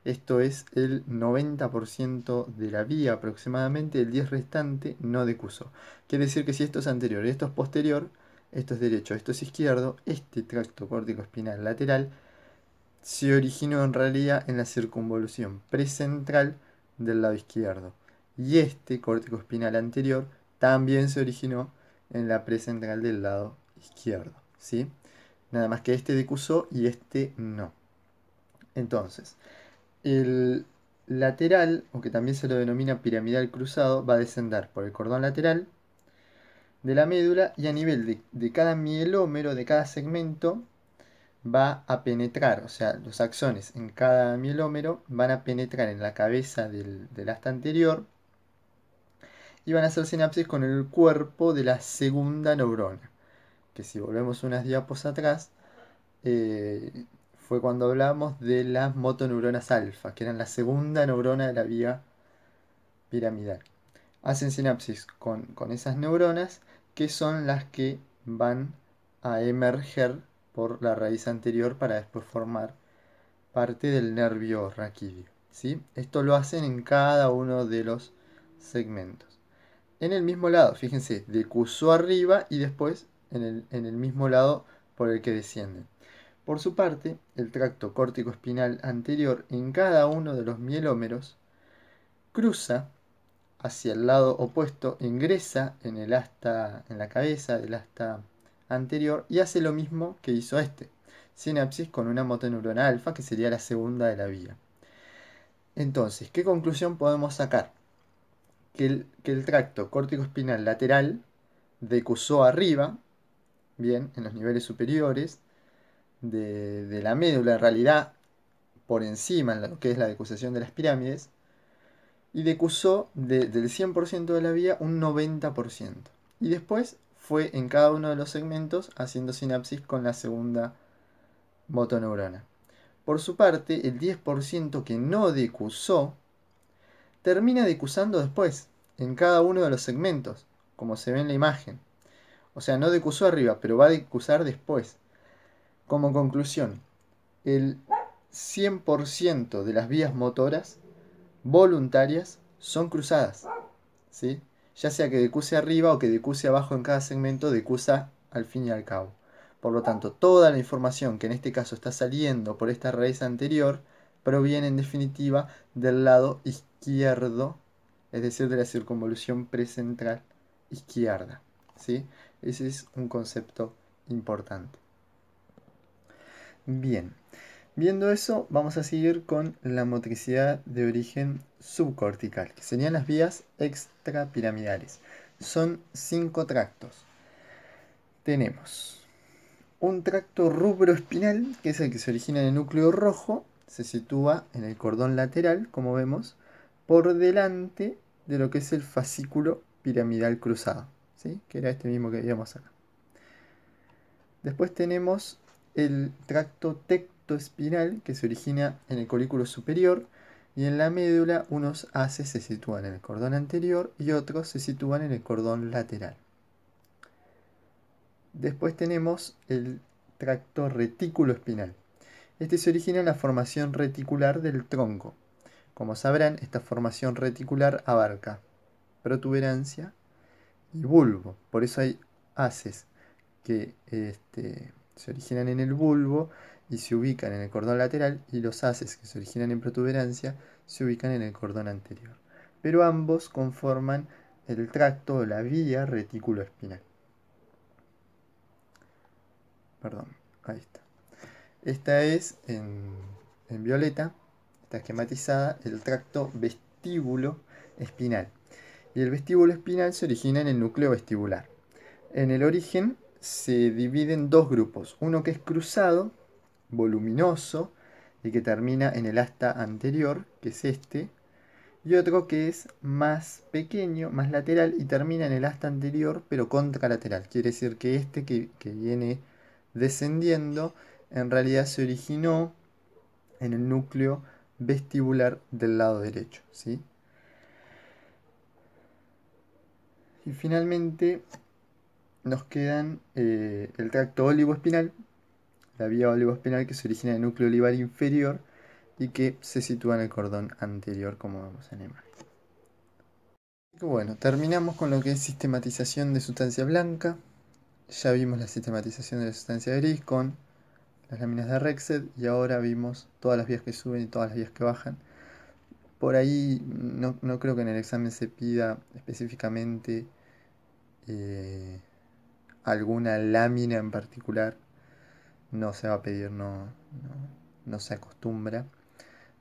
Esto es el 90% de la vía aproximadamente, el 10 restante no decusó. Quiere decir que si esto es anterior y esto es posterior, esto es derecho, esto es izquierdo, este tracto córtico-espinal lateral se originó en realidad en la circunvolución precentral del lado izquierdo. Y este córtico espinal anterior también se originó en la precentral del lado izquierdo, ¿sí? Nada más que este decusó y este no. Entonces, el lateral, o que también se lo denomina piramidal cruzado, va a descender por el cordón lateral de la médula y a nivel de cada mielómero, de cada segmento, va a penetrar, o sea, los axones en cada mielómero van a penetrar en la cabeza del asta anterior y van a hacer sinapsis con el cuerpo de la segunda neurona. Que si volvemos unas diapos atrás, fue cuando hablamos de las motoneuronas alfa, que eran la segunda neurona de la vía piramidal. Hacen sinapsis con esas neuronas, que son las que van a emerger por la raíz anterior para después formar parte del nervio raquídeo, ¿sí? Esto lo hacen en cada uno de los segmentos. En el mismo lado, fíjense, decusó arriba y después en el mismo lado por el que descienden. Por su parte, el tracto córtico-espinal anterior en cada uno de los mielómeros cruza hacia el lado opuesto, ingresa en el asta, en la cabeza del asta anterior y hace lo mismo que hizo este. Sinapsis con una motoneurona alfa, que sería la segunda de la vía. Entonces, ¿qué conclusión podemos sacar? Que el tracto córtico-espinal lateral decusó arriba, bien, en los niveles superiores de la médula, en realidad por encima, en lo que es la decusación de las pirámides, y decusó del 100% de la vía un 90%. Y después fue en cada uno de los segmentos haciendo sinapsis con la segunda motoneurona. Por su parte, el 10% que no decusó, termina decusando después, en cada uno de los segmentos, como se ve en la imagen. O sea, no decusó arriba, pero va a decusar después. Como conclusión, el 100% de las vías motoras voluntarias son cruzadas, ¿sí? Ya sea que decuse arriba o que decuse abajo en cada segmento, decusa al fin y al cabo. Por lo tanto, toda la información que en este caso está saliendo por esta raíz anterior proviene en definitiva del lado izquierdo, es decir, de la circunvolución precentral izquierda, ¿sí? Ese es un concepto importante. Bien, viendo eso, vamos a seguir con la motricidad de origen subcortical, que serían las vías extrapiramidales. Son 5 tractos. Tenemos un tracto rubroespinal, que es el que se origina en el núcleo rojo, se sitúa en el cordón lateral, como vemos, por delante de lo que es el fascículo piramidal cruzado, ¿sí? Que era este mismo que veíamos acá. Después tenemos el tracto tectoespinal, que se origina en el colículo superior, y en la médula unos haces se sitúan en el cordón anterior y otros se sitúan en el cordón lateral. Después tenemos el tracto retículoespinal. Este se origina en la formación reticular del tronco. Como sabrán, esta formación reticular abarca protuberancia y bulbo. Por eso hay haces que se originan en el bulbo y se ubican en el cordón lateral, y los haces que se originan en protuberancia se ubican en el cordón anterior. Pero ambos conforman el tracto o la vía reticuloespinal. Perdón, ahí está. Esta es en violeta, está esquematizada, el tracto vestíbulo espinal. Y el vestíbulo espinal se origina en el núcleo vestibular. En el origen se divide en dos grupos, uno que es cruzado, voluminoso, y que termina en el asta anterior, que es este, y otro que es más pequeño, más lateral, y termina en el asta anterior, pero contralateral. Quiere decir que este que viene descendiendo, en realidad se originó en el núcleo vestibular del lado derecho, ¿sí? Y finalmente, nos quedan el tracto olivoespinal, la vía olivoespinal que se origina en el núcleo olivar inferior y que se sitúa en el cordón anterior, como vemos en la imagen. Bueno, terminamos con lo que es sistematización de sustancia blanca. Ya vimos la sistematización de la sustancia gris con las láminas de Rexed y ahora vimos todas las vías que suben y todas las vías que bajan. Por ahí no creo que en el examen se pida específicamente alguna lámina en particular. No se va a pedir, no se acostumbra.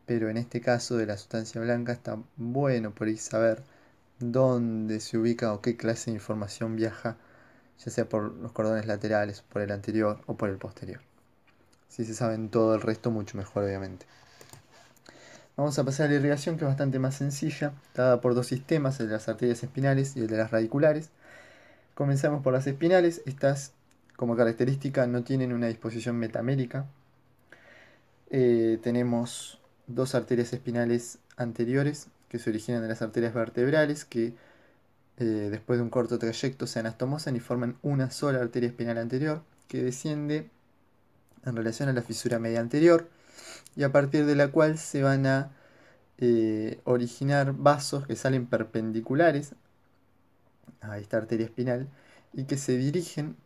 Pero en este caso de la sustancia blanca está bueno por ahí saber dónde se ubica o qué clase de información viaja, ya sea por los cordones laterales, por el anterior o por el posterior. Si se saben todo el resto, mucho mejor obviamente. Vamos a pasar a la irrigación, que es bastante más sencilla, dada por dos sistemas, el de las arterias espinales y el de las radiculares. Comenzamos por las espinales. Estas, como característica, no tienen una disposición metamérica. Tenemos dos arterias espinales anteriores que se originan de las arterias vertebrales, que después de un corto trayecto se anastomosan y forman una sola arteria espinal anterior que desciende en relación a la fisura media anterior y a partir de la cual se van a originar vasos que salen perpendiculares a esta arteria espinal y que se dirigen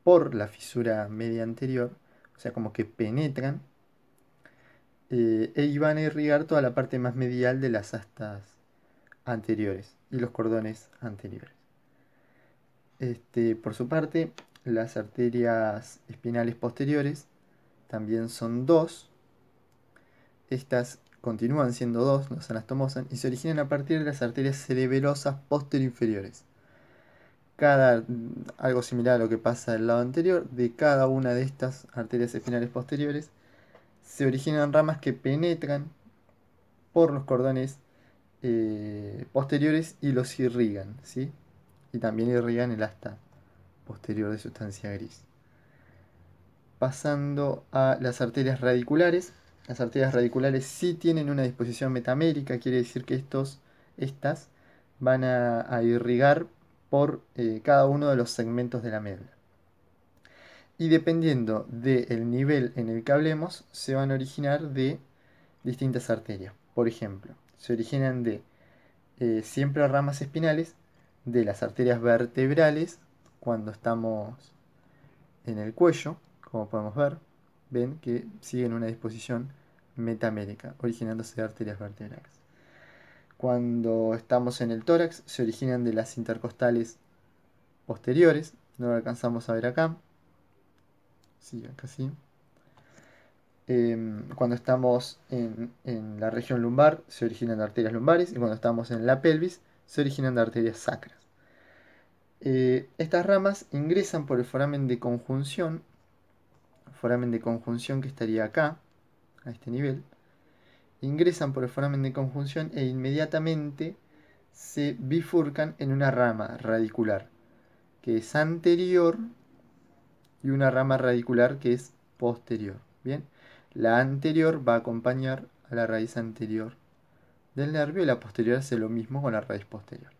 por la fisura media anterior, o sea, como que penetran y van a irrigar toda la parte más medial de las astas anteriores y los cordones anteriores. Por su parte, las arterias espinales posteriores también son dos. Estas continúan siendo dos, no se anastomosan, y se originan a partir de las arterias cerebelosas posterior-inferiores. Algo similar a lo que pasa del lado anterior, de cada una de estas arterias espinales posteriores se originan ramas que penetran por los cordones posteriores y los irrigan, ¿sí? Y también irrigan el asta posterior de sustancia gris. Pasando a las arterias radiculares. Las arterias radiculares sí tienen una disposición metamérica, quiere decir que estas van a irrigar por cada uno de los segmentos de la médula. Y dependiendo del nivel en el que hablemos, se van a originar de distintas arterias. Por ejemplo, se originan de siempre ramas espinales de las arterias vertebrales cuando estamos en el cuello, como podemos ver. Ven que siguen una disposición metamérica, originándose de arterias vertebrales. Cuando estamos en el tórax, se originan de las intercostales posteriores, no lo alcanzamos a ver acá. Sí, acá sí. Cuando estamos en la región lumbar, se originan de arterias lumbares, y cuando estamos en la pelvis, se originan de arterias sacras. Estas ramas ingresan por el foramen de conjunción que estaría acá, a este nivel, ingresan por el foramen de conjunción e inmediatamente se bifurcan en una rama radicular que es anterior y una rama radicular que es posterior. Bien, la anterior va a acompañar a la raíz anterior del nervio y la posterior hace lo mismo con la raíz posterior.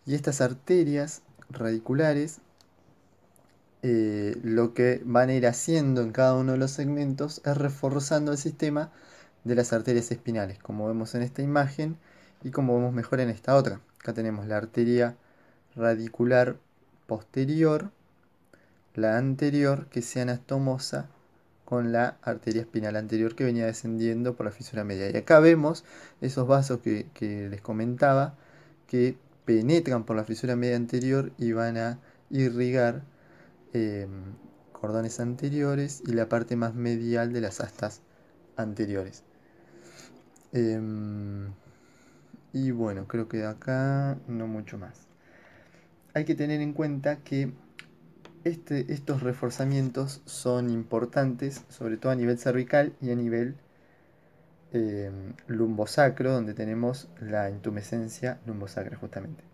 Y estas arterias radiculares lo que van a ir haciendo en cada uno de los segmentos es reforzando el sistema de las arterias espinales, como vemos en esta imagen y como vemos mejor en esta otra. Acá tenemos la arteria radicular posterior, la anterior, que se anastomosa con la arteria espinal anterior que venía descendiendo por la fisura media. Y acá vemos esos vasos que les comentaba que penetran por la fisura media anterior y van a irrigar cordones anteriores y la parte más medial de las astas anteriores. Y bueno, creo que de acá no mucho más. Hay que tener en cuenta que estos reforzamientos son importantes, sobre todo a nivel cervical y a nivel lumbosacro, donde tenemos la intumescencia lumbosacra justamente.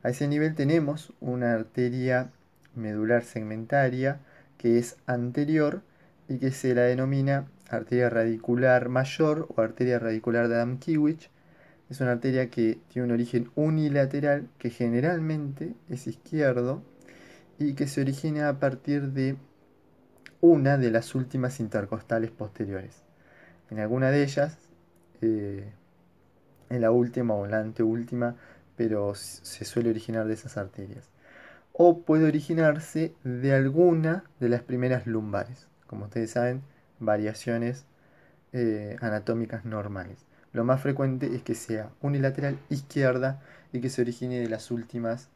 A ese nivel tenemos una arteria medular segmentaria que es anterior y que se la denomina arteria radicular mayor o arteria radicular de Adam-Kiewicz, Es una arteria que tiene un origen unilateral, que generalmente es izquierdo y que se origina a partir de una de las últimas intercostales posteriores. En alguna de ellas, eh, en la última o en la anteúltima, pero se suele originar de esas arterias. O puede originarse de alguna de las primeras lumbares. Como ustedes saben, variaciones anatómicas normales. Lo más frecuente es que sea unilateral izquierda y que se origine de las últimas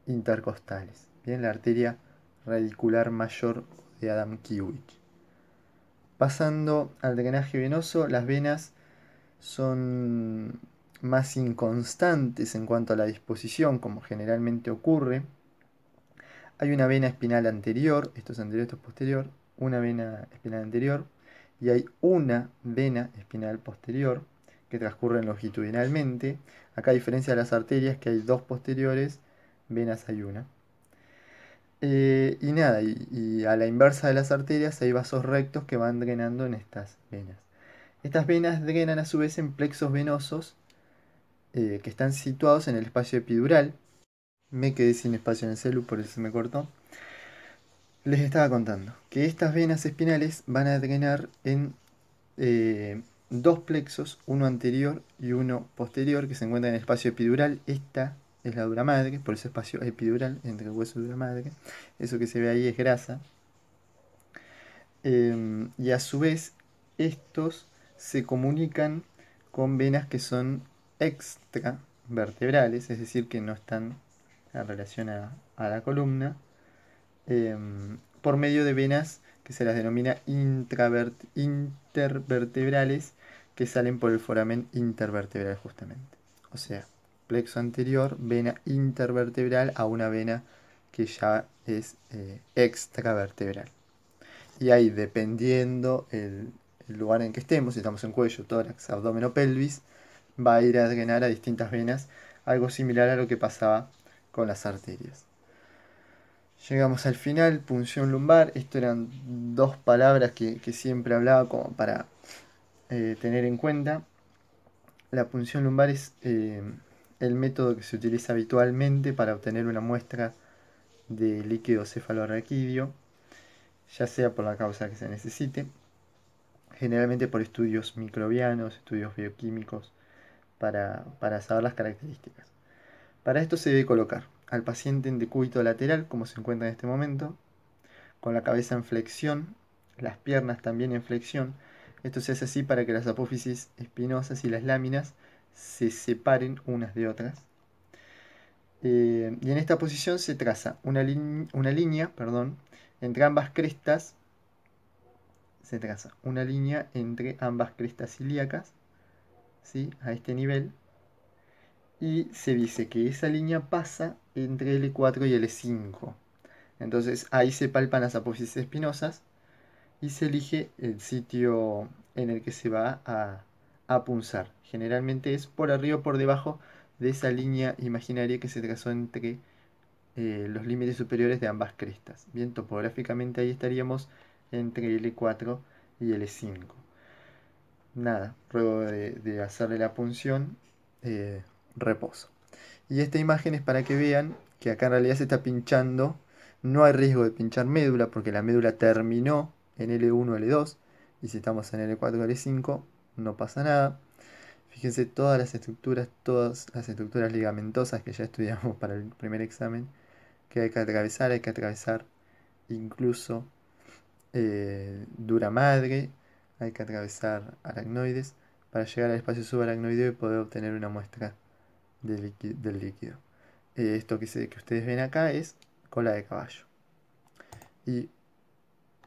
intercostales. Bien, la arteria radicular mayor de Adam Kiewicz. Pasando al drenaje venoso, las venas son más inconstantes en cuanto a la disposición, como generalmente ocurre. Hay una vena espinal anterior, esto es anterior, esto es posterior, una vena espinal anterior, y hay una vena espinal posterior que transcurren longitudinalmente. Acá, a diferencia de las arterias, que hay dos posteriores, venas hay una. Y nada, y a la inversa de las arterias hay vasos rectos que van drenando en estas venas. Estas venas drenan a su vez en plexos venosos que están situados en el espacio epidural. Me quedé sin espacio en el celu, por eso se me cortó. Les estaba contando que estas venas espinales van a drenar en dos plexos, uno anterior y uno posterior, que se encuentran en el espacio epidural. Esta es la dura madre, por ese espacio epidural entre el hueso y dura madre. Eso que se ve ahí es grasa. Y a su vez, estos se comunican con venas que son extravertebrales, es decir, que no están en relación a la columna, por medio de venas que se las denomina intervertebrales, que salen por el foramen intervertebral justamente. O sea, plexo anterior, vena intervertebral a una vena que ya es extravertebral. Y ahí, dependiendo el lugar en que estemos, si estamos en cuello, tórax, abdomen o pelvis, va a ir a drenar a distintas venas, algo similar a lo que pasaba con las arterias. Llegamos al final, punción lumbar. Esto eran dos palabras que siempre hablaba como para tener en cuenta. La punción lumbar es el método que se utiliza habitualmente para obtener una muestra de líquido cefalorraquídeo, ya sea por la causa que se necesite, generalmente por estudios microbianos, estudios bioquímicos, para saber las características. Para esto se debe colocar al paciente en decúbito lateral, como se encuentra en este momento, con la cabeza en flexión, las piernas también en flexión. Esto se hace así para que las apófisis espinosas y las láminas se separen unas de otras. Y en esta posición se traza una línea, entre ambas crestas. Se traza una línea entre ambas crestas ilíacas, ¿sí? A este nivel. Y se dice que esa línea pasa entre L4 y L5. Entonces ahí se palpan las apófisis espinosas y se elige el sitio en el que se va a punzar. Generalmente es por arriba o por debajo de esa línea imaginaria que se trazó entre los límites superiores de ambas crestas. Bien, topográficamente ahí estaríamos entre L4 y L5. Nada, luego de hacerle la punción, reposo. Y esta imagen es para que vean que acá en realidad se está pinchando. No hay riesgo de pinchar médula porque la médula terminó en L1 o L2. Y si estamos en L4 o L5, no pasa nada. Fíjense todas las estructuras ligamentosas que ya estudiamos para el primer examen, que hay que atravesar. Hay que atravesar incluso dura madre, hay que atravesar aracnoides para llegar al espacio subaracnoideo y poder obtener una muestra del líquido. Esto que ustedes ven acá es cola de caballo. Y,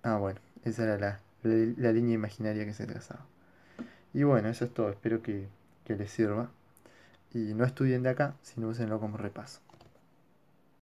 bueno, esa era la línea imaginaria que se trazaba. Y bueno, eso es todo. Espero que les sirva. Y no estudien de acá, sino úsenlo como repaso.